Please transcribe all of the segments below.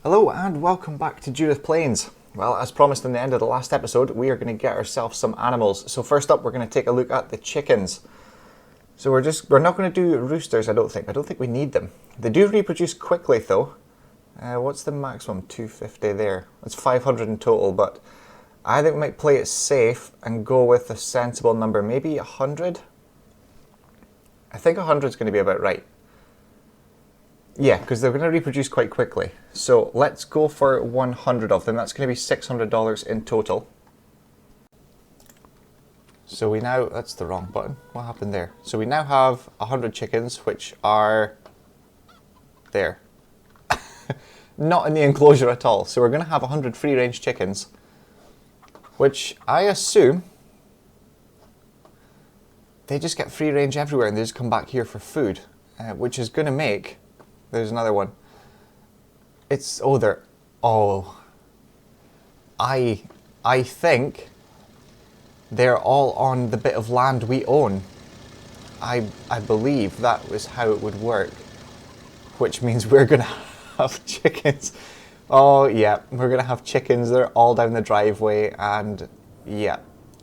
Hello and welcome back to Judith Plains. Well, as promised in the end of the last episode, we are going to get ourselves some animals. So first up, we're going to take a look at the chickens. So we're not going to do roosters, I don't think. I don't think we need them. They do reproduce quickly though. What's the maximum? 250 there. That's 500 in total, but I think we might play it safe and go with a sensible number. Maybe 100? I think 100 is going to be about right. Yeah, because they're going to reproduce quite quickly. So let's go for 100 of them. That's going to be $600 in total. So we now, that's the wrong button. What happened there? So we now have 100 chickens, which are there. Not in the enclosure at all. So we're going to have 100 free-range chickens, which I assume they just get free range everywhere and they just come back here for food, which is going to make, there's another one. It's, I think they're all on the bit of land we own. I believe that was how it would work, which means we're going to have chickens. Oh yeah, we're going to have chickens. They're all down the driveway and yeah,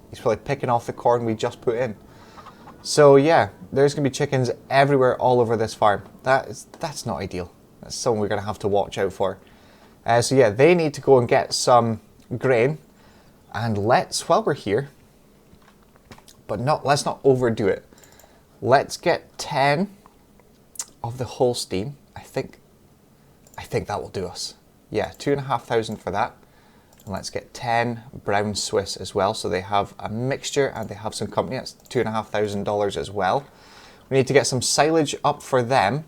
he's probably picking off the corn we just put in. So yeah, there's going to be chickens everywhere all over this farm. That's not ideal. That's something we're going to have to watch out for. So yeah, they need to go and get some grain. And while we're here, but let's not overdo it. Let's get 10 of the Holstein. I think that will do us. Yeah, 2,500 for that. And let's get 10 brown Swiss as well. So they have a mixture and they have some company. That's $2,500 as well. We need to get some silage up for them.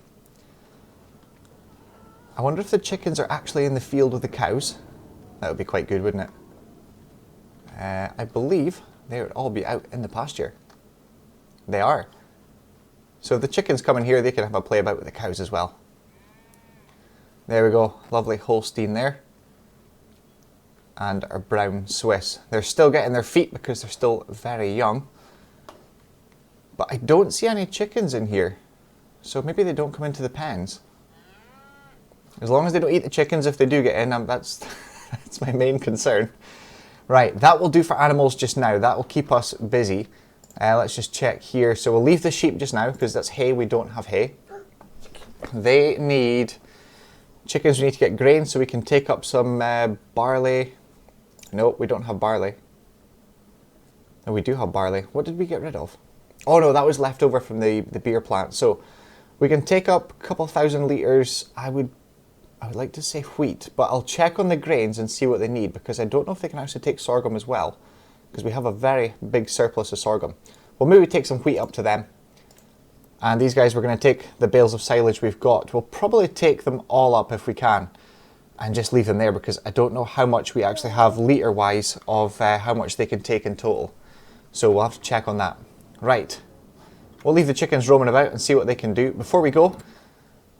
I wonder if the chickens are actually in the field with the cows. That would be quite good, wouldn't it? I believe they would all be out in the pasture. They are. So if the chickens come in here, they can have a play about with the cows as well. There we go. Lovely Holstein there. And our brown Swiss. They're still getting their feet because they're still very young. But I don't see any chickens in here. So maybe they don't come into the pens. As long as they don't eat the chickens if they do get in, that's my main concern. Right, that will do for animals just now. That will keep us busy. Let's just check here. So we'll leave the sheep just now because that's hay. We don't have hay. They need chickens. We need to get grain so we can take up some barley. No, we don't have barley. No, we do have barley. What did we get rid of? Oh no, that was left over from the beer plant. So we can take up a couple thousand litres. I would like to say wheat, but I'll check on the grains and see what they need because I don't know if they can actually take sorghum as well because we have a very big surplus of sorghum. Well, maybe we take some wheat up to them. And these guys, we're going to take the bales of silage we've got. We'll probably take them all up if we can and just leave them there because I don't know how much we actually have litre-wise of how much they can take in total. So we'll have to check on that. Right, we'll leave the chickens roaming about and see what they can do. Before we go,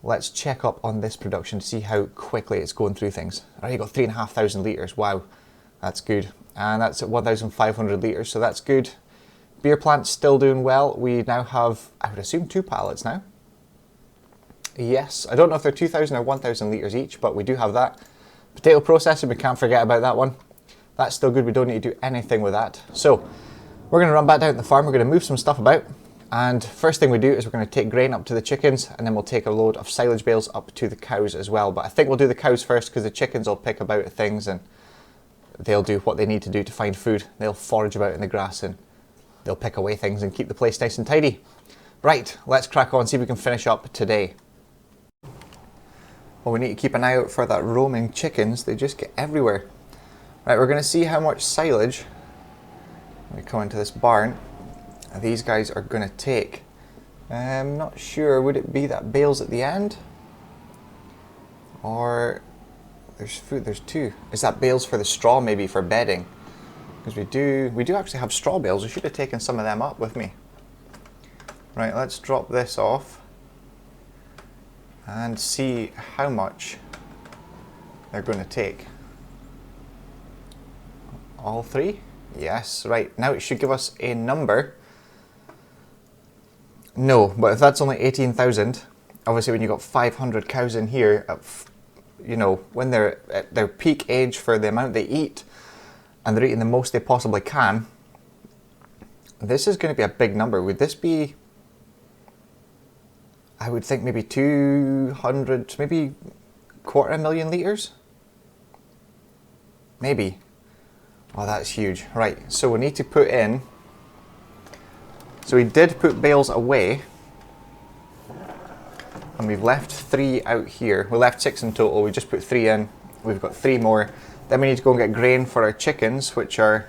let's check up on this production to see how quickly it's going through things. I already got 3,500 litres. Wow, that's good. And that's at 1,500 litres, so that's good. Beer plant's still doing well. We now have, I would assume, 2 pallets now. Yes, I don't know if they're 2,000 or 1,000 litres each, but we do have that. Potato processing, we can't forget about that one. That's still good. We don't need to do anything with that. So we're going to run back down to the farm. We're going to move some stuff about. And first thing we do is we're going to take grain up to the chickens and then we'll take a load of silage bales up to the cows as well. But I think we'll do the cows first because the chickens will pick about things and they'll do what they need to do to find food. They'll forage about in the grass and they'll pick away things and keep the place nice and tidy. Right, let's crack on, see if we can finish up today. Well, we need to keep an eye out for that roaming chickens. They just get everywhere. Right, we're going to see how much silage we come into this barn. These guys are going to take. I'm not sure, would it be that bales at the end? Or there's food, there's 2. Is that bales for the straw maybe for bedding? Because we do actually have straw bales. I should have taken some of them up with me. Right, let's drop this off and see how much they're going to take. All 3? Yes, right. Now it should give us a number. No, but if that's only 18,000, obviously when you've got 500 cows in here at you know, when they're at their peak age for the amount they eat, and they're eating the most they possibly can, this is going to be a big number. Would this be, I would think maybe 200, maybe 250,000 litres? Maybe. Oh, that's huge. Right, so we need to put in, so we did put bales away, and we've left 3 out here. We left 6 in total, we just put 3 in. We've got 3 more. Then we need to go and get grain for our chickens, which are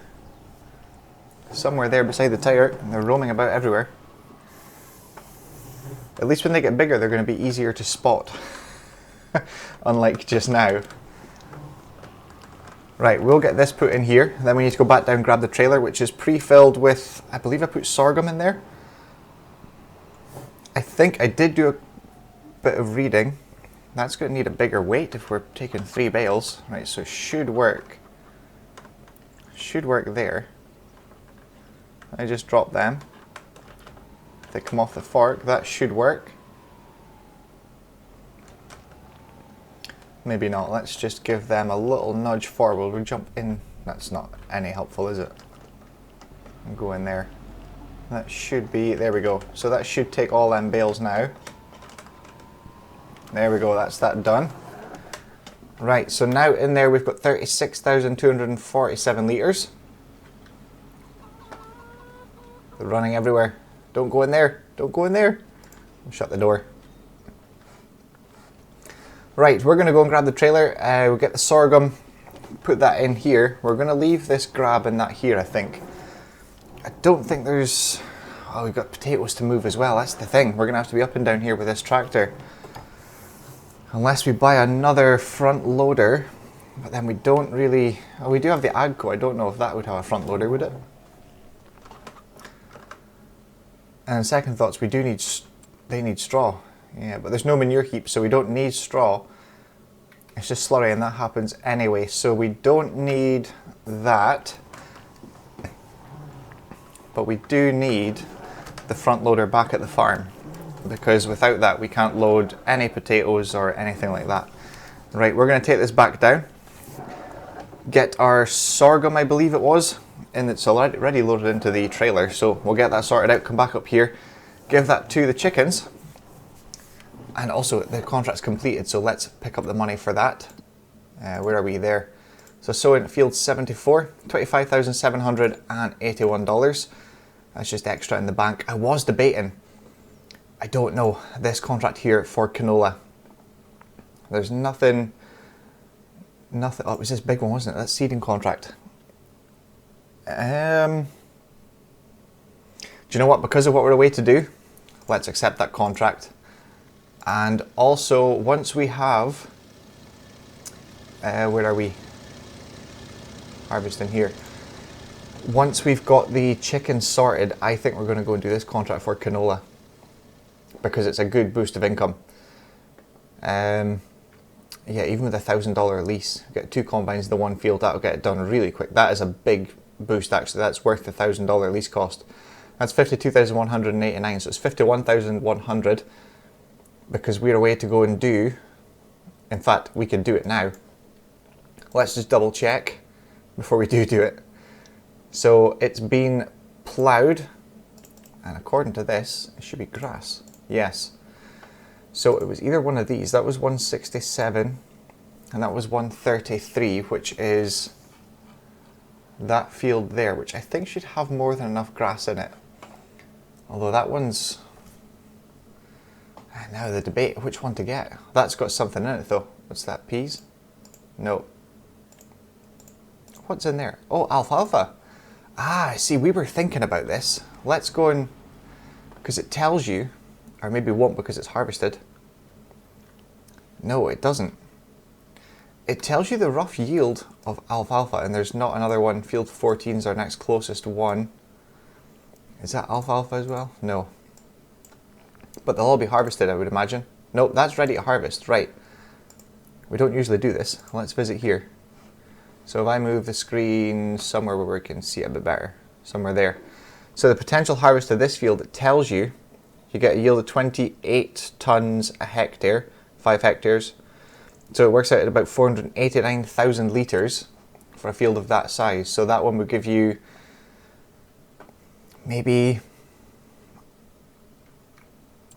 somewhere there beside the tire, and they're roaming about everywhere. At least when they get bigger, they're going to be easier to spot, unlike just now. Right, we'll get this put in here. Then we need to go back down and grab the trailer, which is pre-filled with, I believe I put sorghum in there. I think I did do a bit of reading. That's going to need a bigger weight if we're taking 3 bales. Right, so it should work. Should work there. I just drop them. If they come off the fork, that should work. Maybe not. Let's just give them a little nudge forward. We'll jump in. That's not any helpful, is it? And go in there. That should be, there we go. So that should take all them bales now. There we go, that's that done. Right, so now in there we've got 36,247 litres. They're running everywhere. Don't go in there, don't go in there. I'll shut the door. Right, we're going to go and grab the trailer. We'll get the sorghum, put that in here. We're going to leave this grab in that here, I think. I don't think there's... Oh, we've got potatoes to move as well. That's the thing. We're going to have to be up and down here with this tractor. Unless we buy another front loader. But then we don't really... Oh, we do have the Agco. I don't know if that would have a front loader, would it? And second thoughts, we do need... They need straw. Yeah, but there's no manure heap, so we don't need straw. It's just slurry, and that happens anyway. So we don't need that. But we do need the front loader back at the farm, because without that we can't load any potatoes or anything like that. Right, we're going to take this back down, get our sorghum, I believe it was, and it's already loaded into the trailer, so we'll get that sorted out, come back up here, give that to the chickens, and also the contract's completed, so let's pick up the money for that. Where are we there? So sowing field 74, $25,781. That's just extra in the bank. I was debating, I don't know, this contract here for canola. There's nothing, oh, it was this big one, wasn't it? That seeding contract. Do you know what? Because of what we're away to do, let's accept that contract. And also, once we have, where are we? Harvesting here. Once we've got the chickens sorted, I think we're going to go and do this contract for canola, because it's a good boost of income. Yeah, even with $1,000 lease, get 2 combines in the one field, that'll get it done really quick. That is a big boost actually. That's worth the $1,000 lease cost. That's 52,189, so it's 51,100, because we're away to go and do. In fact, we can do it now. Let's just double check before we do it. So it's been ploughed, and according to this, it should be grass. Yes. So it was either one of these. That was 167, and that was 133, which is that field there, which I think should have more than enough grass in it. Although that one's... Now the debate, which one to get? That's got something in it though. What's that, peas? No. What's in there? Oh, alfalfa. Ah, see, we were thinking about this. Let's go and... Because it tells you, or maybe it won't because it's harvested. No, it doesn't. It tells you the rough yield of alfalfa, and there's not another one. Field 14 is our next closest one. Is that alfalfa as well? No. But they'll all be harvested, I would imagine. Nope, that's ready to harvest. Right. We don't usually do this. Let's visit here. So if I move the screen somewhere where we can see it a bit better. Somewhere there. So the potential harvest of this field, it tells you, you get a yield of 28 tonnes a hectare, 5 hectares. So it works out at about 489,000 litres for a field of that size. So that one would give you maybe,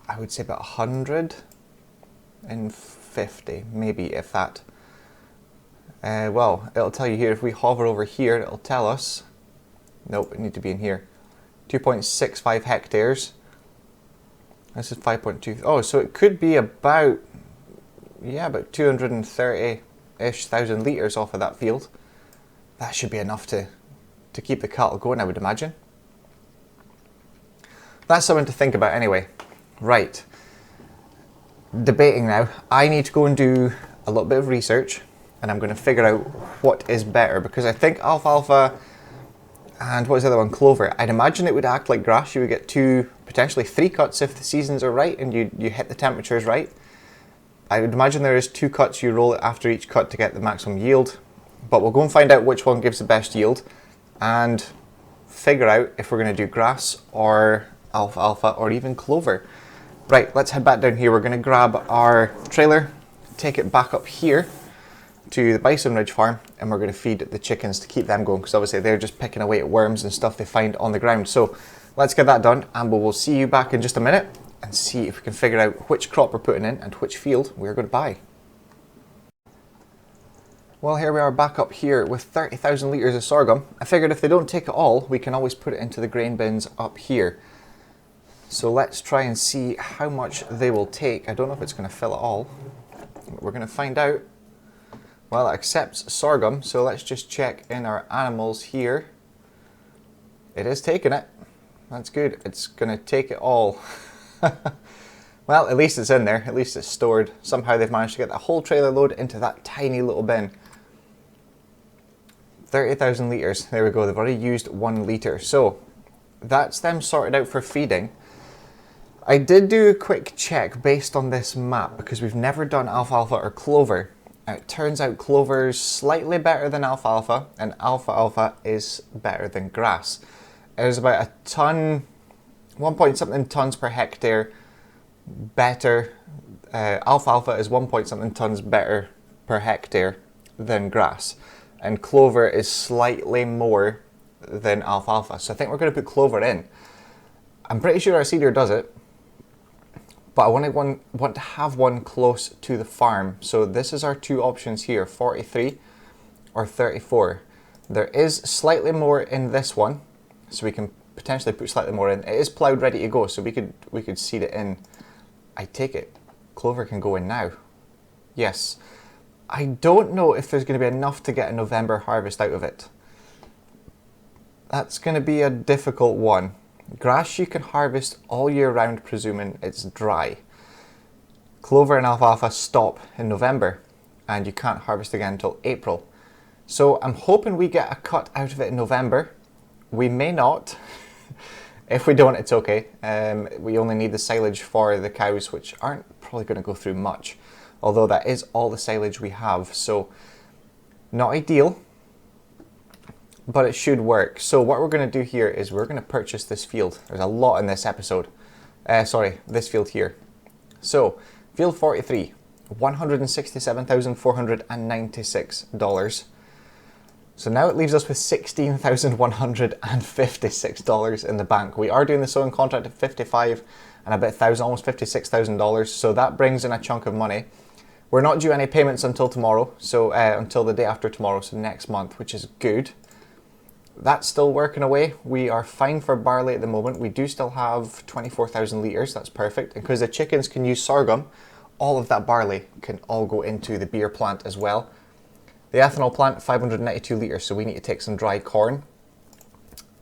I would say about 150, maybe, if that. Well, it'll tell you here, if we hover over here, it'll tell us, nope, it needs to be in here, 2.65 hectares. This is 5.2, oh, so it could be about, yeah, about 230-ish thousand litres off of that field. That should be enough to keep the cattle going, I would imagine. That's something to think about anyway. Right, debating now. I need to go and do a little bit of research, and I'm going to figure out what is better, because I think alfalfa and what was the other one, clover, I'd imagine it would act like grass. You would get 2, potentially 3 cuts if the seasons are right and you hit the temperatures right. I would imagine there is 2 cuts, you roll it after each cut to get the maximum yield, but we'll go and find out which one gives the best yield and figure out if we're going to do grass or alfalfa or even clover. Right, let's head back down here. We're going to grab our trailer, take it back up here to the Bison Ridge farm, and we're going to feed the chickens to keep them going, because obviously they're just picking away at worms and stuff they find on the ground. So let's get that done, and we'll see you back in just a minute and see if we can figure out which crop we're putting in and which field we're going to buy. Well, here we are back up here with 30,000 litres of sorghum. I figured if they don't take it all, we can always put it into the grain bins up here. So let's try and see how much they will take. I don't know if it's going to fill it all, but we're going to find out. Well, it accepts sorghum, so let's just check in our animals here. It is taking it. That's good. It's going to take it all. Well, at least it's in there. At least it's stored. Somehow they've managed to get the whole trailer load into that tiny little bin. 30,000 litres. There we go. They've already used 1 litre. So that's them sorted out for feeding. I did do a quick check based on this map, because we've never done alfalfa or clover. It turns out clover's slightly better than alfalfa, and alfalfa is better than grass. There's about a ton, 1 point something tons per hectare better. Alfalfa is 1 point something tons better per hectare than grass, and clover is slightly more than alfalfa. So I think we're going to put clover in. I'm pretty sure our seeder does it, but I want to have one close to the farm. So this is our 2 options here, 43 or 34. There is slightly more in this one, so we can potentially put slightly more in. It is ploughed ready to go, so we could seed it in. I take it clover can go in now. Yes. I don't know if there's going to be enough to get a November harvest out of it. That's going to be a difficult one. Grass you can harvest all year round, presuming it's dry. Clover and alfalfa stop in November, and you can't harvest again until April. So I'm hoping we get a cut out of it in November. We may not. If we don't, it's okay. We only need the silage for the cows, which aren't probably going to go through much. Although that is all the silage we have, so not ideal. But it should work. So what we're going to do here is we're going to purchase this field. There's a lot in this episode. This field here. So, field 43, $167,496. So now it leaves us with $16,156 in the bank. We are doing the sowing contract at 55 and a bit thousand, almost $56,000. So that brings in a chunk of money. We're not due any payments until tomorrow. So until the day after tomorrow, so next month, which is good. That's still working away. We are fine for barley at the moment. We do still have 24,000 litres. That's perfect. And because the chickens can use sorghum, all of that barley can all go into the beer plant as well. The ethanol plant, 592 litres, so we need to take some dry corn.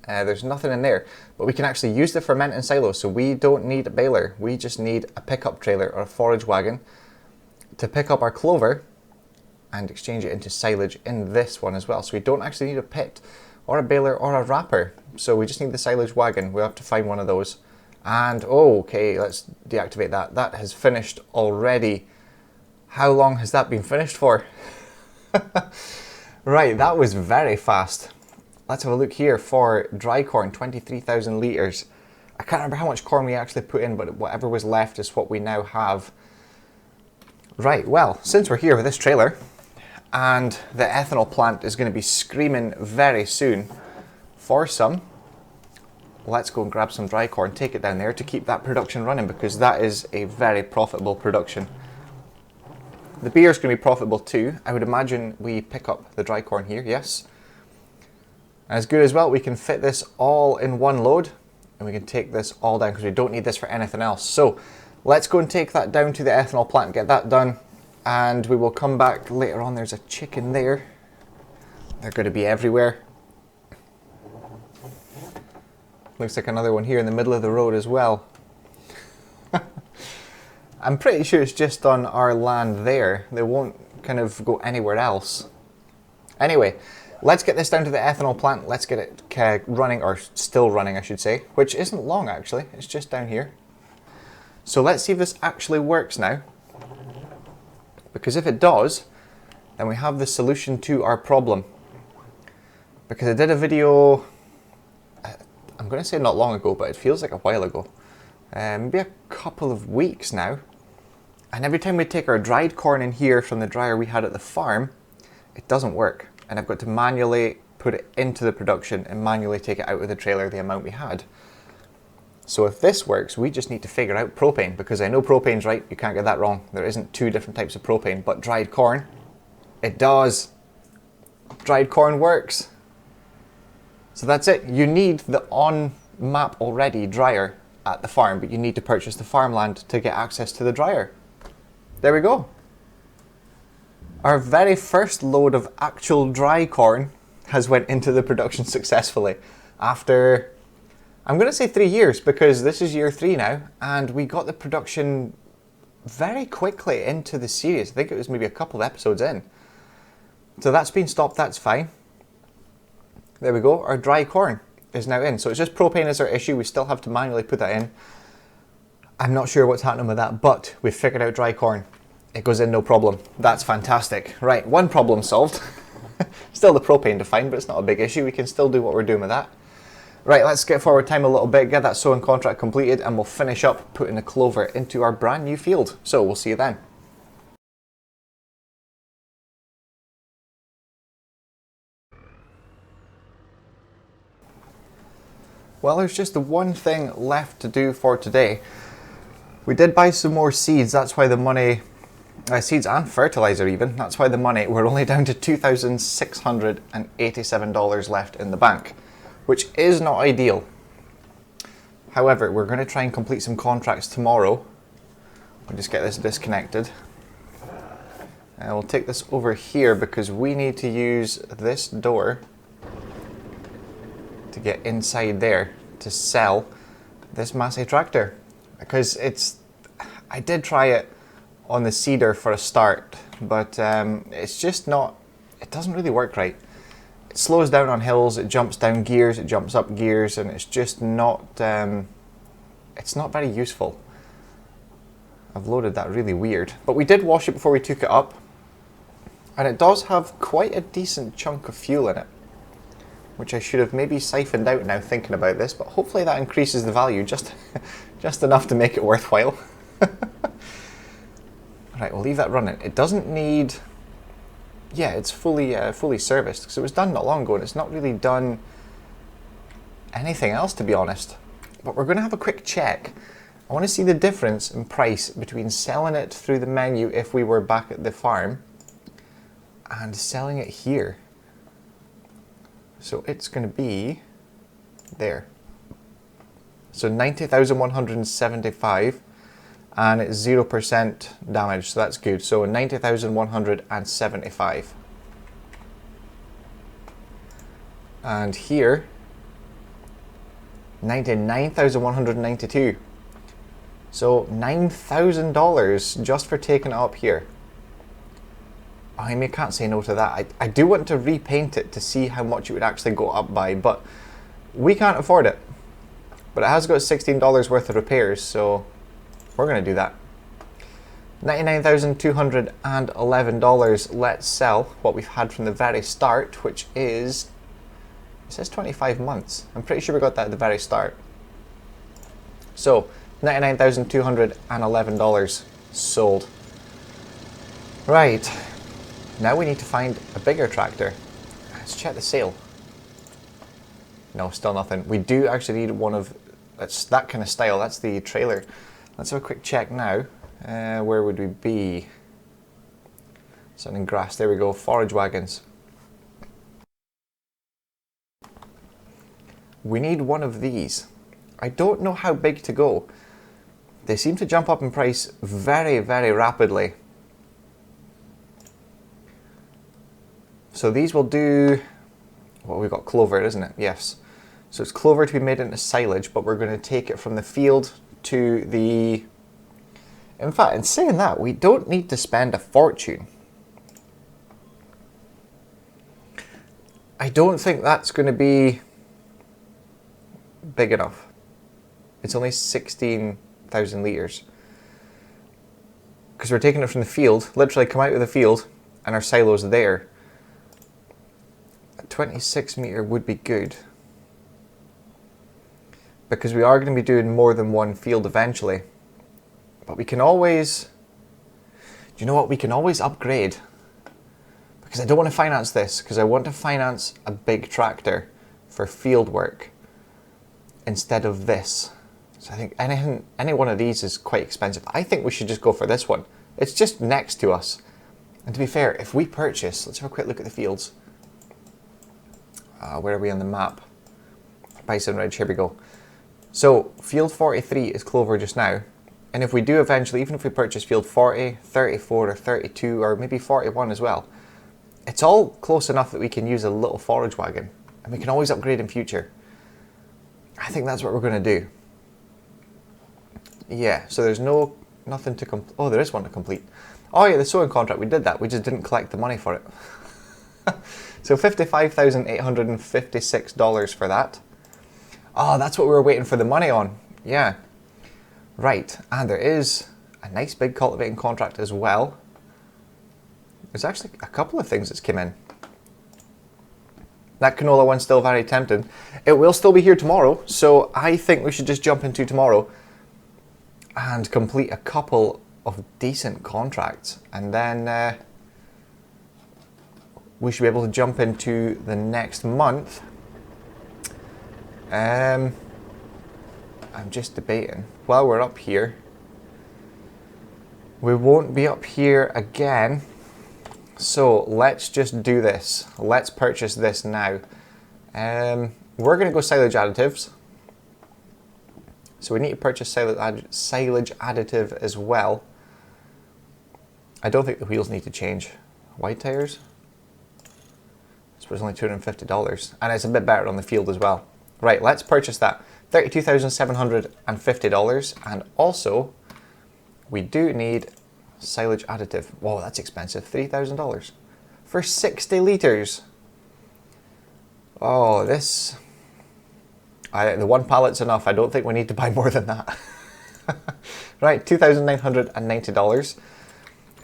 There's nothing in there, but we can actually use the ferment and silo, so we don't need a baler. We just need a pickup trailer or a forage wagon to pick up our clover and exchange it into silage in this one as well. So we don't actually need a pit or a baler or a wrapper. So we just need the silage wagon. We'll have to find one of those. And, oh, okay, let's deactivate that. That has finished already. How long has that been finished for? Right, that was very fast. Let's have a look here for dry corn, 23,000 litres. I can't remember how much corn we actually put in, but whatever was left is what we now have. Right, well, since we're here with this trailer, and the ethanol plant is going to be screaming very soon for some, let's go and grab some dry corn, take it down there to keep that production running, because that is a very profitable production. The beer is going to be profitable too. I would imagine we pick up the dry corn here, yes. As good as well, we can fit this all in one load, and we can take this all down because we don't need this for anything else. So let's go and take that down to the ethanol plant and get that done, and we will come back later on. There's a chicken there. They're going to be everywhere. Looks like another one here in the middle of the road as well. I'm pretty sure it's just on our land there. They won't kind of go anywhere else. Anyway, let's get this down to the ethanol plant. Let's get it running, or still running I should say, which isn't long actually. It's just down here. So let's see if this actually works now. Because if it does, then we have the solution to our problem. Because I did a video, I'm going to say not long ago, but it feels like a while ago. Maybe a couple of weeks now. And every time we take our dried corn in here from the dryer we had at the farm, it doesn't work. And I've got to manually put it into the production and manually take it out of the trailer the amount we had. So if this works, we just need to figure out propane, because I know propane's right, you can't get that wrong. There isn't two different types of propane, but dried corn, it does. Dried corn works. So that's it. You need the on-map already dryer at the farm, but you need to purchase the farmland to get access to the dryer. There we go. Our very first load of actual dry corn has went into the production successfully after, I'm going to say 3 years, because this is year 3 now, and we got the production very quickly into the series. I think it was maybe a couple of episodes in. So that's been stopped, that's fine. There we go, our dry corn is now in. So it's just propane is our issue, we still have to manually put that in. I'm not sure what's happening with that, but we've figured out dry corn. It goes in no problem. That's fantastic. Right, one problem solved. Still the propane to find, but it's not a big issue. We can still do what we're doing with that. Right, let's get forward time a little bit, get that sowing contract completed, and we'll finish up putting the clover into our brand new field. So we'll see you then. Well, there's just the one thing left to do for today. We did buy some more seeds, that's why the money, seeds and fertilizer even, that's why the money, we're only down to $2,687 left in the bank, which is not ideal. However, we're going to try and complete some contracts tomorrow. I'll just get this disconnected. And we'll take this over here because we need to use this door to get inside there to sell this Massey tractor. Because I did try it on the Cedar for a start, but it's just not, it doesn't really work right. It slows down on hills, it jumps down gears, it jumps up gears, and it's just not, it's not very useful. I've loaded that really weird. But we did wash it before we took it up, and it does have quite a decent chunk of fuel in it, which I should have maybe siphoned out now thinking about this, but hopefully that increases the value just, just enough to make it worthwhile. Right, we'll leave that running. It doesn't need, yeah, it's fully serviced, because it was done not long ago and it's not really done anything else, to be honest. But we're going to have a quick check. I want to see the difference in price between selling it through the menu if we were back at the farm and selling it here. So it's going to be there. So 90,175 and it's 0% damage, so that's good. So 90,175. And here, 99,192. So $9,000 just for taking it up here. I mean, I can't say no to that. I do want to repaint it to see how much it would actually go up by, but we can't afford it. But it has got $16 worth of repairs, so we're going to do that. $99,211. Let's sell what we've had from the very start, which is, it says 25 months. I'm pretty sure we got that at the very start. So $99,211 sold. Right, now we need to find a bigger tractor. Let's check the sale. No, still nothing. We do actually need one of that's that kind of style. That's the trailer. Let's have a quick check now. Where would we be? Something in grass. There we go. Forage wagons. We need one of these. I don't know how big to go. They seem to jump up in price very, very rapidly. So these will do, well, we've got clover, isn't it? Yes. So it's clover to be made into silage, but we're going to take it from the field to the... In fact, in saying that, we don't need to spend a fortune. I don't think that's going to be big enough. It's only 16,000 litres. Because we're taking it from the field, literally come out of the field, and our silo's there. A 26 metre would be good. Because we are going to be doing more than one field eventually. But we can always... Do you know what? We can always upgrade. Because I don't want to finance this, because I want to finance a big tractor for field work instead of this. So I think any one of these is quite expensive. I think we should just go for this one. It's just next to us. And to be fair, if we purchase... Let's have a quick look at the fields. Where are we on the map? Bison Ridge, here we go. So, field 43 is clover just now. And if we do eventually, even if we purchase field 40, 34 or 32 or maybe 41 as well, it's all close enough that we can use a little forage wagon. And we can always upgrade in future. I think that's what we're going to do. Yeah, so there's nothing to complete. Oh, there is one to complete. Oh yeah, the sowing contract, we did that. We just didn't collect the money for it. So $55,856 for that. Oh, that's what we were waiting for the money on. Yeah. Right, and there is a nice big cultivating contract as well. There's actually a couple of things that's come in. That canola one's still very tempting. It will still be here tomorrow, so I think we should just jump into tomorrow and complete a couple of decent contracts. And then we should be able to jump into the next month. I'm just debating. While we're up here, we won't be up here again. So let's just do this. Let's purchase this now. We're going to go silage additives. So we need to purchase silage additive as well. I don't think the wheels need to change. Wide tires? I suppose only $250. And it's a bit better on the field as well. Right, let's purchase that. $32,750. And also, we do need silage additive. Whoa, that's expensive. $3,000 for 60 litres. Oh, this... the one pallet's enough. I don't think we need to buy more than that. Right, $2,990.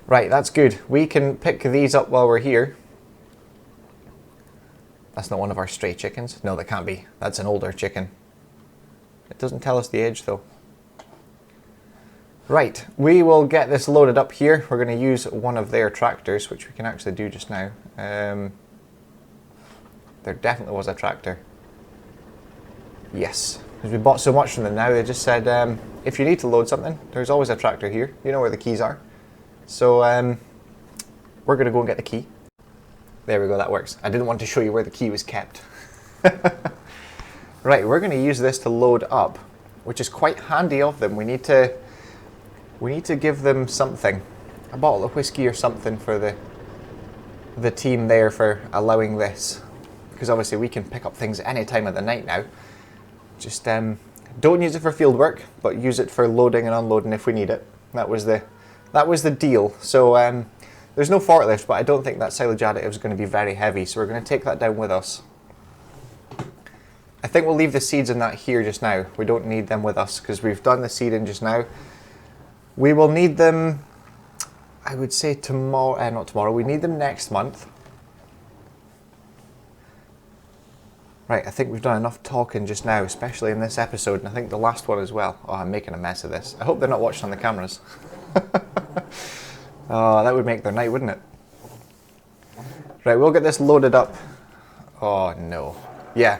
Right, that's good. We can pick these up while we're here. That's not one of our stray chickens. No, that can't be. That's an older chicken. It doesn't tell us the age though. Right, we will get this loaded up here. We're going to use one of their tractors, which we can actually do just now. There definitely was a tractor. Yes, because we bought so much from them now, they just said, if you need to load something, there's always a tractor here. You know where the keys are. So we're going to go and get the key. There we go, that works. I didn't want to show you where the key was kept. Right, we're going to use this to load up, which is quite handy of them. We need to give them something, a bottle of whiskey or something for the team there for allowing this. Because obviously we can pick up things any time of the night now. Just don't use it for field work, but use it for loading and unloading if we need it. That was the deal. So there's no forklift, but I don't think that silage additive is going to be very heavy, so we're going to take that down with us. I think we'll leave the seeds in that here just now. We don't need them with us because we've done the seeding just now. We will need them, I would say tomorrow, not tomorrow, we need them next month. Right, I think we've done enough talking just now, especially in this episode, and I think the last one as well. Oh, I'm making a mess of this. I hope they're not watching on the cameras. Oh, that would make their night, wouldn't it? Right, we'll get this loaded up. Oh no. Yeah.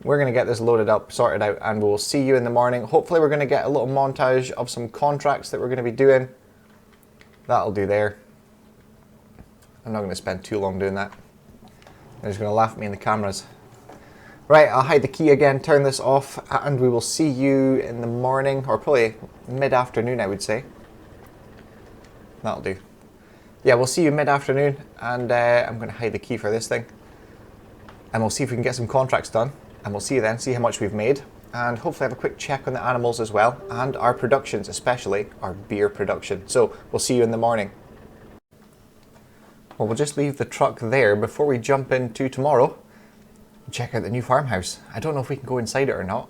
We're going to get this loaded up, sorted out, and we'll see you in the morning. Hopefully we're going to get a little montage of some contracts that we're going to be doing. That'll do there. I'm not going to spend too long doing that. They're just going to laugh at me in the cameras. Right, I'll hide the key again, turn this off, and we will see you in the morning, or probably mid-afternoon, I would say. That'll do. Yeah, we'll see you mid-afternoon, and I'm going to hide the key for this thing. And we'll see if we can get some contracts done. And we'll see you then, see how much we've made. And hopefully have a quick check on the animals as well. And our productions, especially our beer production. So we'll see you in the morning. Well, we'll just leave the truck there before we jump into tomorrow. Check out the new farmhouse. I don't know if we can go inside it or not.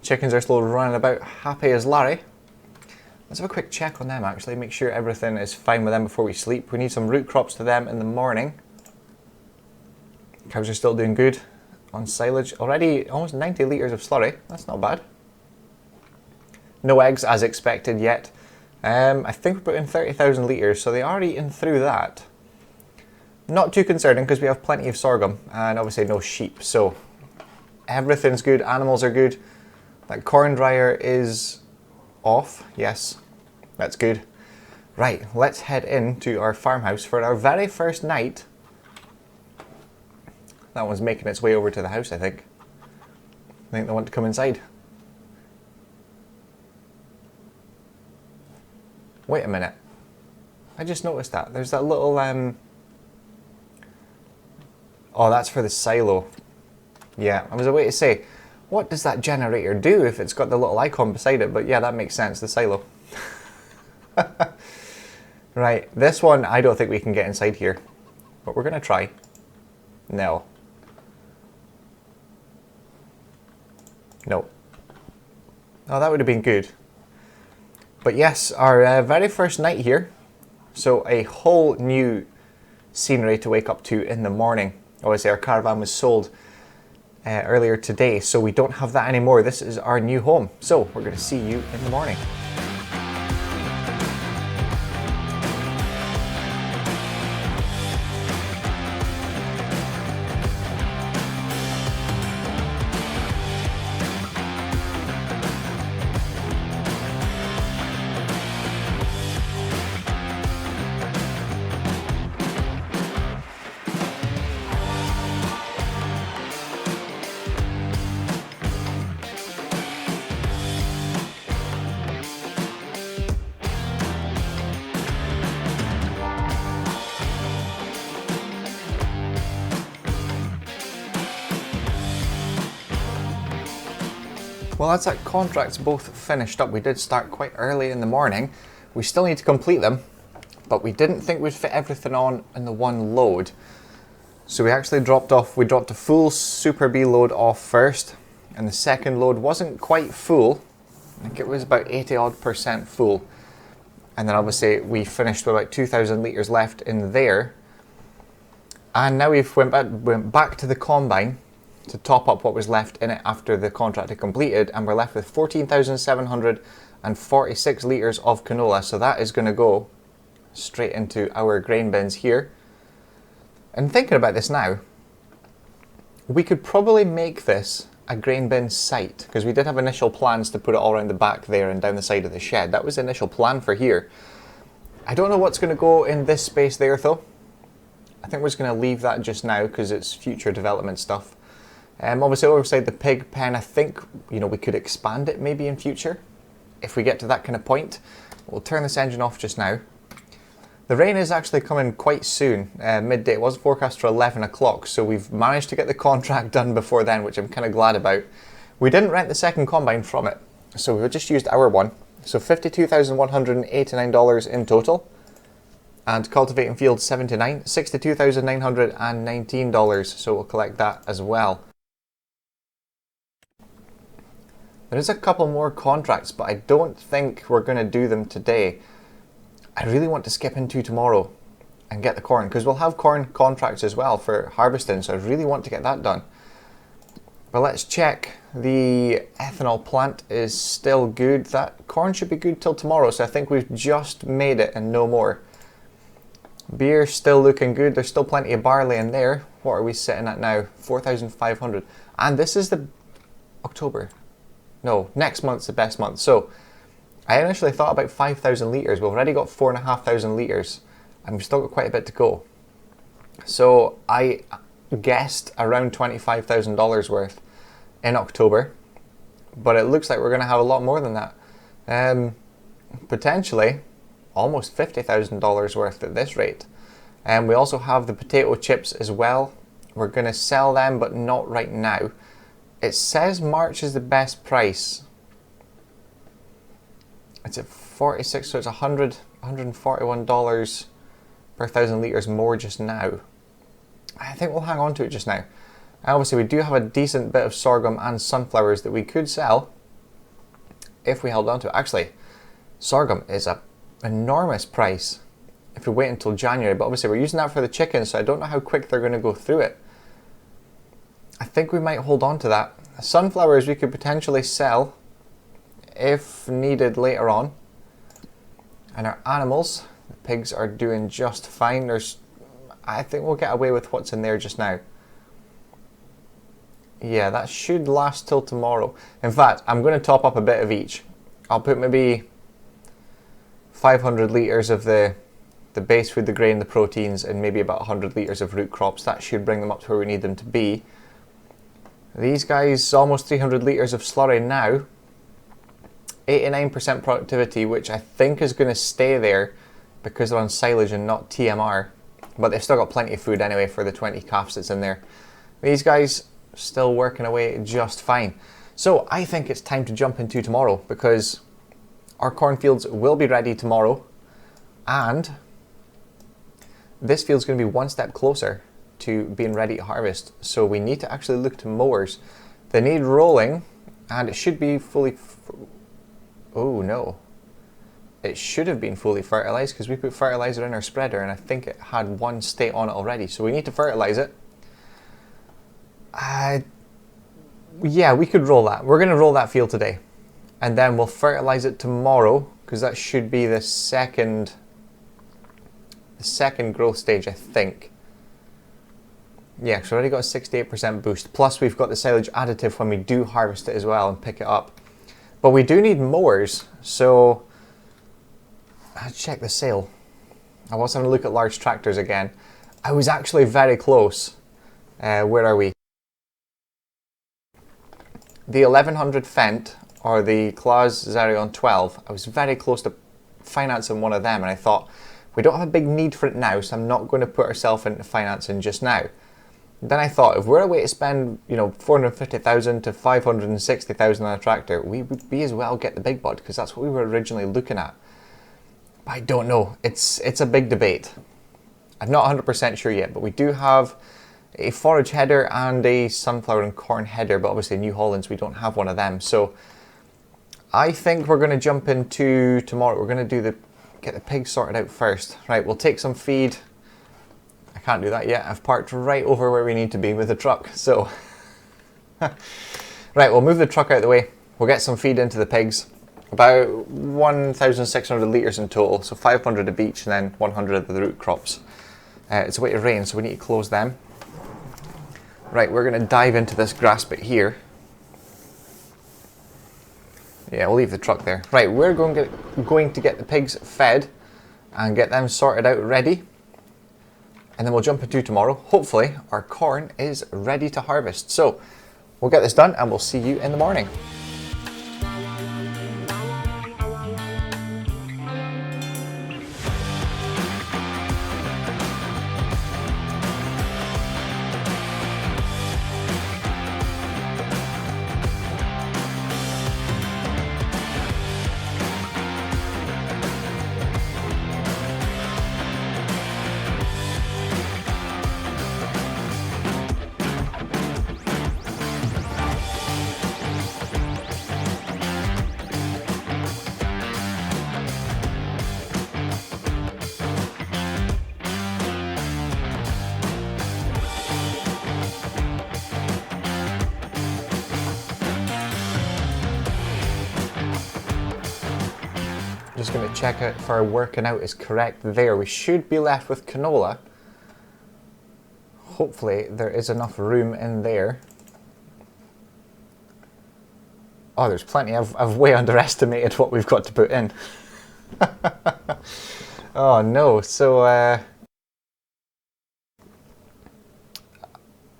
Chickens are still running about happy as Larry. Let's have a quick check on them actually. Make sure everything is fine with them before we sleep. We need some root crops to them in the morning. Cows are still doing good on silage. Already almost 90 litres of slurry. That's not bad. No eggs as expected yet. I think we put in 30,000 litres, so they are eating through that. Not too concerning because we have plenty of sorghum and obviously no sheep. So everything's good. Animals are good. That corn dryer is off. Yes, that's good. Right, let's head into our farmhouse for our very first night. That one's making its way over to the house, I think. I think they want to come inside. Wait a minute. I just noticed that. There's that little... Oh, that's for the silo. Yeah, I was about to say, what does that generator do if it's got the little icon beside it? But yeah, that makes sense, the silo. Right, this one, I don't think we can get inside here. But we're going to try. No. No. Oh, that would have been good. But yes, our very first night here. So a whole new scenery to wake up to in the morning. Obviously our caravan was sold earlier today, so we don't have that anymore. This is our new home. So we're going to see you in the morning. Well, that's that contracts both finished up. We did start quite early in the morning. We still need to complete them, but we didn't think we'd fit everything on in the one load. So we actually dropped a full Super B load off first, and the second load wasn't quite full. I think it was about 80% full. And then obviously we finished with about 2,000 litres left in there. And now we've went back to the combine to top up what was left in it after the contract had completed, and we're left with 14,746 litres of canola. So that is going to go straight into our grain bins here. And thinking about this now, we could probably make this a grain bin site, because we did have initial plans to put it all around the back there and down the side of the shed. That was the initial plan for here. I don't know what's going to go in this space there though. I think we're just going to leave that just now because it's future development stuff. Obviously over beside the pig pen, I think, you know, we could expand it maybe in future if we get to that kind of point. We'll turn this engine off just now. The rain is actually coming quite soon, midday. It was forecast for 11 o'clock, so we've managed to get the contract done before then, which I'm kind of glad about. We didn't rent the second combine from it, so we've just used our one. So $52,189 in total. And cultivating field 79, $62,919, so we'll collect that as well. There is a couple more contracts, but I don't think we're going to do them today. I really want to skip into tomorrow and get the corn, because we'll have corn contracts as well for harvesting, so I really want to get that done. But let's check. The ethanol plant is still good. That corn should be good till tomorrow, so I think we've just made it and no more. Beer still looking good. There's still plenty of barley in there. What are we sitting at now? 4,500. And this is the October. No, next month's the best month. So I initially thought about 5,000 litres. We've already got 4,500 litres and we've still got quite a bit to go. So I guessed around $25,000 worth in October, but it looks like we're going to have a lot more than that. Potentially almost $50,000 worth at this rate. And we also have the potato chips as well. We're going to sell them, but not right now. It says March is the best price. It's at 46, so it's $141 per 1,000 litres more just now. I think we'll hang on to it just now. And obviously we do have a decent bit of sorghum and sunflowers that we could sell if we held on to it. Actually, sorghum is an enormous price if we wait until January, but obviously we're using that for the chickens, so I don't know how quick they're going to go through it. I think we might hold on to that. Sunflowers we could potentially sell if needed later on. And our animals, the pigs are doing just fine. I think we'll get away with what's in there just now. Yeah, that should last till tomorrow. In fact, I'm going to top up a bit of each. I'll put maybe 500 litres of the base food, the grain, the proteins, and maybe about 100 litres of root crops. That should bring them up to where we need them to be. These guys, almost 300 litres of slurry now. 89% productivity, which I think is going to stay there because they're on silage and not TMR. But they've still got plenty of food anyway for the 20 calves that's in there. These guys still working away just fine. So I think it's time to jump into tomorrow because our cornfields will be ready tomorrow and this field's going to be one step closer to being ready to harvest. So we need to actually look to mowers. They need rolling and it should be fully... Oh no. It should have been fully fertilized because we put fertilizer in our spreader and I think it had one state on it already. So we need to fertilize it. Yeah, we could roll that. We're going to roll that field today. And then we'll fertilize it tomorrow because that should be the second growth stage, I think. Yeah, so we already got a 68% boost. Plus we've got the silage additive when we do harvest it as well and pick it up. But we do need mowers, so I'll check the sale. I was having a look at large tractors again. I was actually very close. Where are we? The 1100 Fendt, or the Claas Zarion 12, I was very close to financing one of them, and I thought, we don't have a big need for it now, so I'm not going to put ourselves into financing just now. Then I thought, if we're away to spend, $450,000 to $560,000 on a tractor, we would be as well get the big bud, because that's what we were originally looking at. But I don't know. It's a big debate. I'm not 100% sure yet, but we do have a forage header and a sunflower and corn header, but obviously New Hollands, we don't have one of them. So I think we're going to jump into tomorrow. We're going to get the pigs sorted out first. Right, we'll take some feed. I can't do that yet. I've parked right over where we need to be with the truck. So, right, we'll move the truck out of the way. We'll get some feed into the pigs. About 1,600 litres in total. So 500 of each and then 100 of the root crops. It's away to rain, so we need to close them. Right, we're going to dive into this grass bit here. Yeah, we'll leave the truck there. Right, we're going to get the pigs fed and get them sorted out ready. And then we'll jump into tomorrow. Hopefully, our corn is ready to harvest. So, we'll get this done and we'll see you in the morning. just going to check out if our working out is correct there. We should be left with canola. Hopefully there is enough room in there. Oh, there's plenty. I've way underestimated what we've got to put in. Oh no, so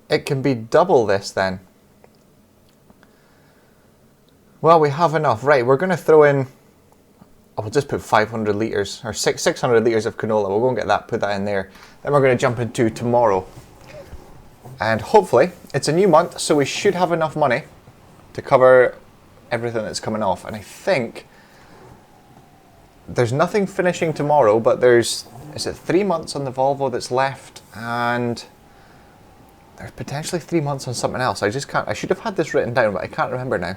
it can be double this then. Well, we have enough. Right, we're going to throw in, we'll just put 500 litres, or 600 litres of canola. We'll go and get that, put that in there. Then we're going to jump into tomorrow. And hopefully, it's a new month, so we should have enough money to cover everything that's coming off. And I think there's nothing finishing tomorrow, but there's, is it 3 months on the Volvo that's left? And there's potentially 3 months on something else. I just can't, I should have had this written down, but I can't remember now.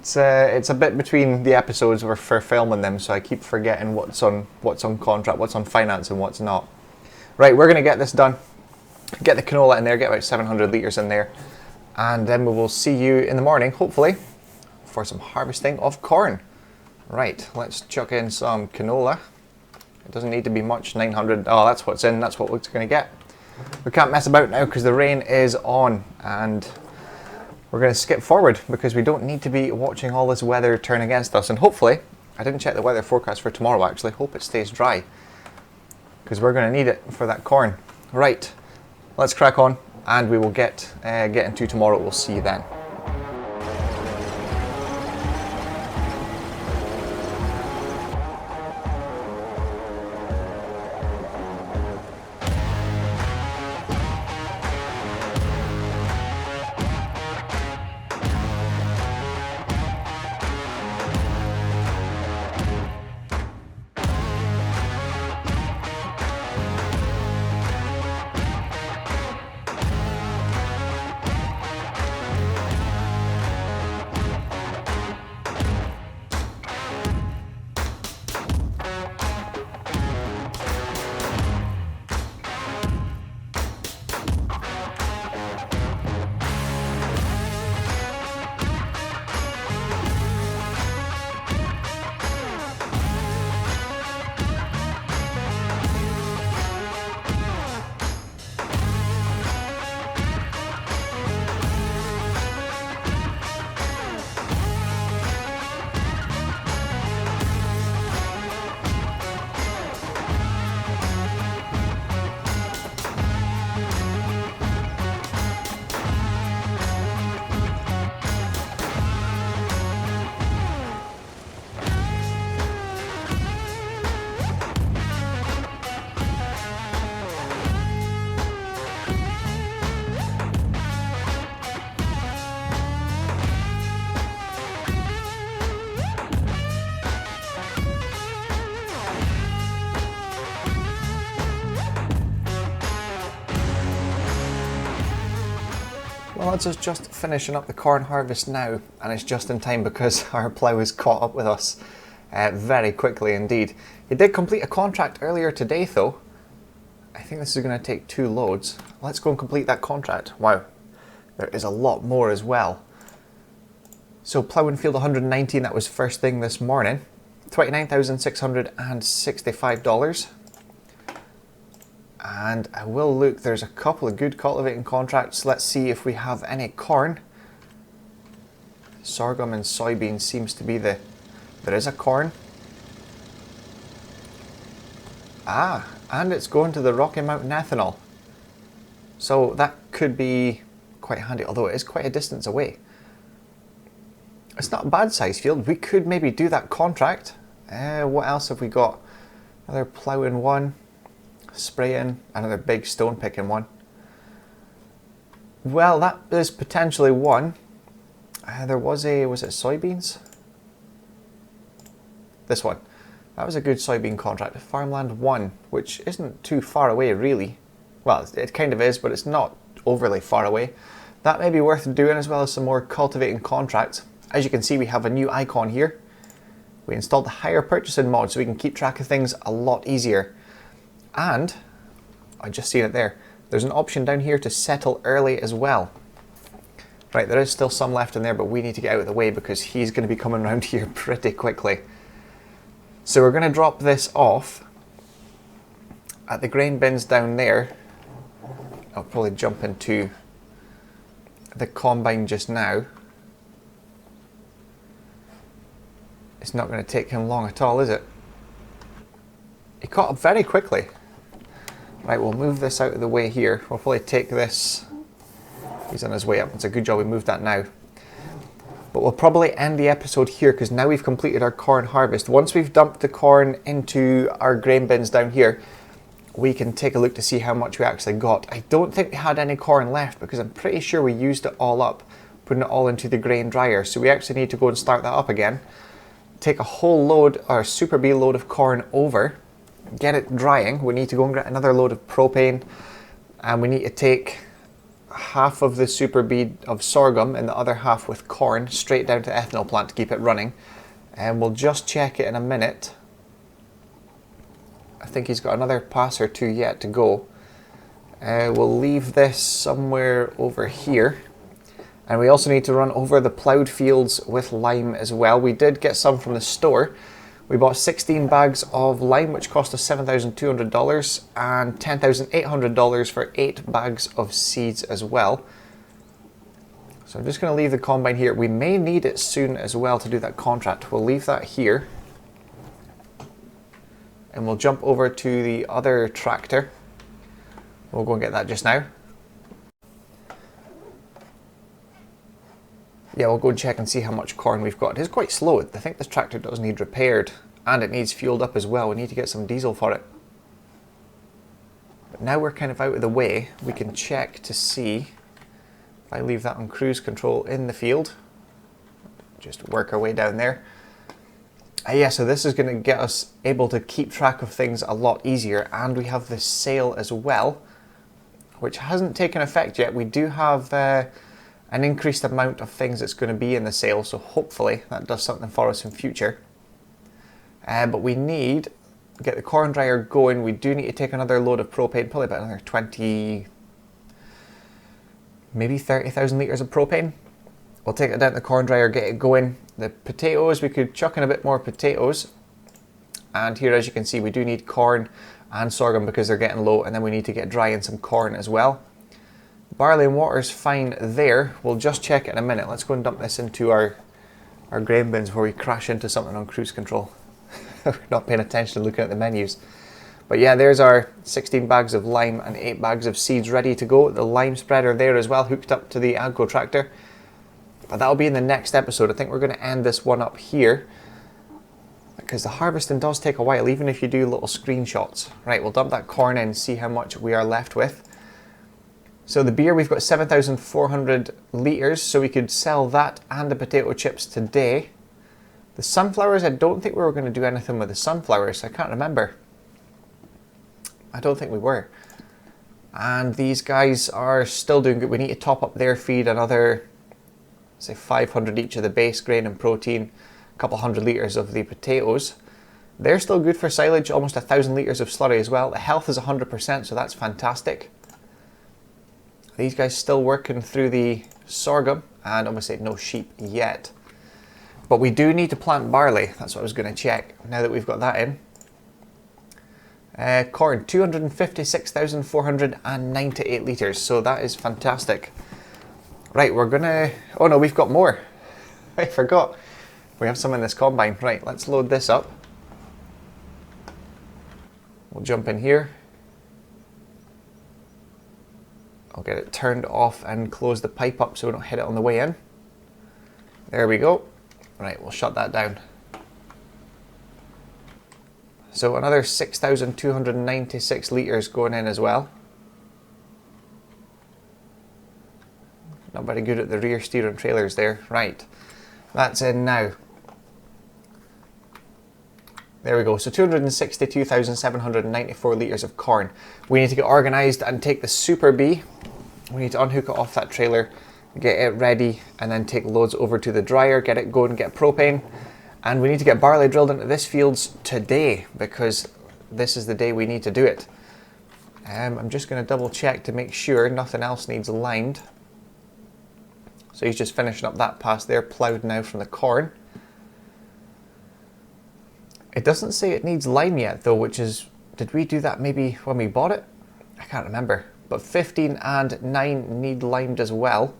It's a bit between the episodes for filming them, so I keep forgetting what's on contract, what's on finance, and what's not. Right, we're going to get this done. Get the canola in there, get about 700 litres in there, and then we will see you in the morning, hopefully, for some harvesting of corn. Right, let's chuck in some canola. It doesn't need to be much, 900. Oh, that's what's in, that's what we're going to get. We can't mess about now because the rain is on, and we're going to skip forward because we don't need to be watching all this weather turn against us. And hopefully, I didn't check the weather forecast for tomorrow actually, hope it stays dry because we're going to need it for that corn. Right, let's crack on and we will get into tomorrow. We'll see you then. Well, it's just finishing up the corn harvest now, and it's just in time because our plough is caught up with us very quickly indeed. He did complete a contract earlier today though. I think this is going to take 2 loads. Let's go and complete that contract. Wow, there is a lot more as well. So ploughing field 119, that was first thing this morning. $29,665. And I will look, there's a couple of good cultivating contracts. Let's see if we have any corn. Sorghum and soybeans seems to be there is a corn. Ah, and it's going to the Rocky Mountain ethanol. So that could be quite handy, although it is quite a distance away. It's not a bad size field. We could maybe do that contract. What else have we got? Another ploughing one. Spraying, another big stone picking one. Well, that is potentially one. There was it soybeans? This one. That was a good soybean contract. Farmland 1, which isn't too far away really. Well, it kind of is, but it's not overly far away. That may be worth doing, as well as some more cultivating contracts. As you can see, we have a new icon here. We installed the hire purchasing mod so we can keep track of things a lot easier. And, I just seen it there, there's an option down here to settle early as well. Right, there is still some left in there, but we need to get out of the way because he's going to be coming around here pretty quickly. So we're going to drop this off at the grain bins down there. I'll probably jump into the combine just now. It's not going to take him long at all, is it? He caught up very quickly. Right, we'll move this out of the way here. We'll probably take this. He's on his way up. It's a good job we moved that now. But we'll probably end the episode here because now we've completed our corn harvest. Once we've dumped the corn into our grain bins down here, we can take a look to see how much we actually got. I don't think we had any corn left because I'm pretty sure we used it all up, putting it all into the grain dryer. So we actually need to go and start that up again. Take a whole load, or Super B load of corn over, get it drying. We need to go and get another load of propane, and we need to take half of the Super B of sorghum and the other half with corn straight down to the ethanol plant to keep it running. And we'll just check it in a minute. I think he's got another pass or two yet to go. We'll leave this somewhere over here. And we also need to run over the ploughed fields with lime as well. We did get some from the store. We bought 16 bags of lime, which cost us $7,200, and $10,800 for 8 bags of seeds as well. So I'm just going to leave the combine here. We may need it soon as well to do that contract. We'll leave that here. And we'll jump over to the other tractor. We'll go and get that just now. Yeah, we'll go and check and see how much corn we've got. It is quite slow. I think this tractor does need repaired, and it needs fueled up as well. We need to get some diesel for it. But now we're kind of out of the way, we can check to see if I leave that on cruise control in the field. Just work our way down there. Yeah, so this is going to get us able to keep track of things a lot easier, and we have this sale as well, which hasn't taken effect yet. We do have an increased amount of things that's going to be in the sale, so hopefully that does something for us in future. But we need to get the corn dryer going. We do need to take another load of propane, probably about another 20, maybe 30,000 litres of propane. We'll take it down to the corn dryer, get it going. The potatoes, we could chuck in a bit more potatoes. And here, as you can see, we do need corn and sorghum because they're getting low, and then we need to get dry in some corn as well. Barley and water's fine there. We'll just check it in a minute. Let's go and dump this into our grain bins before we crash into something on cruise control. We're not paying attention to looking at the menus. But yeah, there's our 16 bags of lime and 8 bags of seeds ready to go. The lime spreader there as well, hooked up to the Agco tractor. But that'll be in the next episode. I think we're going to end this one up here, because the harvesting does take a while, even if you do little screenshots. Right, we'll dump that corn in and see how much we are left with. So the beer, we've got 7,400 litres, so we could sell that and the potato chips today. The sunflowers, I don't think we were going to do anything with the sunflowers. I can't remember. I don't think we were. And these guys are still doing good. We need to top up their feed another, say, 500 each of the base grain and protein, a couple hundred litres of the potatoes. They're still good for silage, almost 1,000 litres of slurry as well. The health is 100%, so that's fantastic. These guys still working through the sorghum, and obviously no sheep yet. But we do need to plant barley. That's what I was going to check now that we've got that in. Corn, 256,498 litres, so that is fantastic. Right, we're gonna, oh no, we've got more. I forgot. We have some in this combine. Right, let's load this up. We'll jump in here. I'll get it turned off and close the pipe up so we don't hit it on the way in. There we go. Right, we'll shut that down. So another 6,296 litres going in as well. Not very good at the rear steering trailers there. Right, that's in now. There we go, so 262,794 litres of corn. We need to get organised and take the Super B. We need to unhook it off that trailer, get it ready, and then take loads over to the dryer, get it going, get propane. And we need to get barley drilled into this fields today, because this is the day we need to do it. I'm just going to double check to make sure nothing else needs lined. So he's just finishing up that pass there, ploughed now from the corn. It doesn't say it needs lime yet though, which is, did we do that maybe when we bought it? I can't remember. But 15 and 9 need limed as well.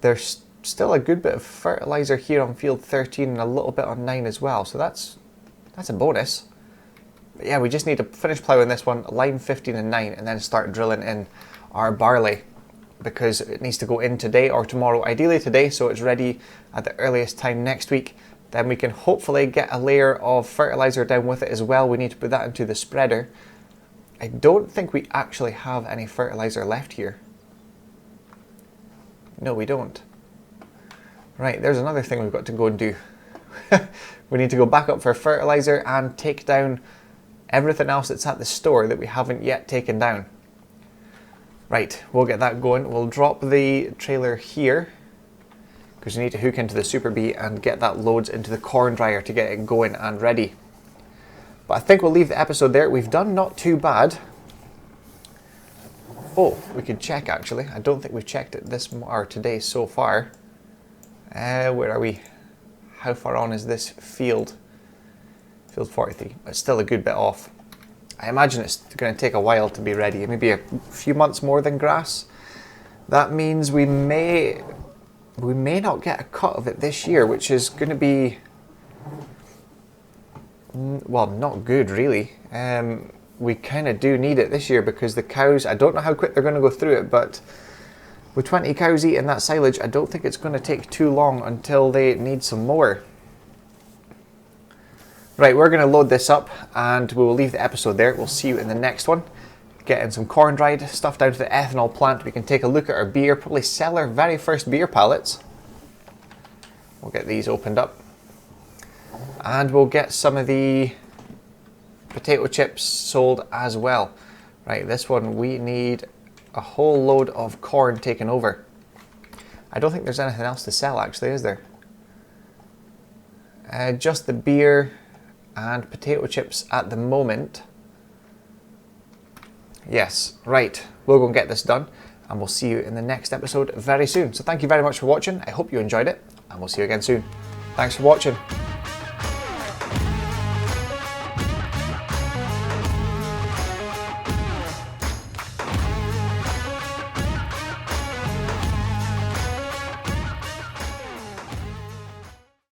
There's still a good bit of fertilizer here on field 13 and a little bit on 9 as well, so that's a bonus. But yeah, we just need to finish ploughing this one, lime 15 and 9, and then start drilling in our barley, because it needs to go in today or tomorrow, ideally today, so it's ready at the earliest time next week. Then we can hopefully get a layer of fertilizer down with it as well. We need to put that into the spreader. I don't think we actually have any fertilizer left here. No, we don't. Right, there's another thing we've got to go and do. We need to go back up for fertilizer and take down everything else that's at the store that we haven't yet taken down. Right, we'll get that going. We'll drop the trailer here because we need to hook into the Super Bee and get that loads into the corn dryer to get it going and ready. But I think we'll leave the episode there. We've done not too bad. Oh, we could check actually. I don't think we've checked it today so far. Where are we? How far on is this field? Field 43. It's still a good bit off. I imagine it's going to take a while to be ready. Maybe a few months more than grass. That means we may not get a cut of it this year, which is going to be, well, not good really. We kind of do need it this year because the cows, I don't know how quick they're going to go through it, but with 20 cows eating that silage, I don't think it's going to take too long until they need some more. Right, we're going to load this up and we will leave the episode there. We'll see you in the next one. Getting some corn dried stuff down to the ethanol plant. We can take a look at our beer, probably sell our very first beer pallets. We'll get these opened up. And we'll get some of the potato chips sold as well. Right, this one we need a whole load of corn taken over. I don't think there's anything else to sell actually, is there? Just the beer and potato chips at the moment. Yes, right, we'll go and get this done and we'll see you in the next episode very soon. So thank you very much for watching. I hope you enjoyed it and we'll see you again soon. Thanks for watching.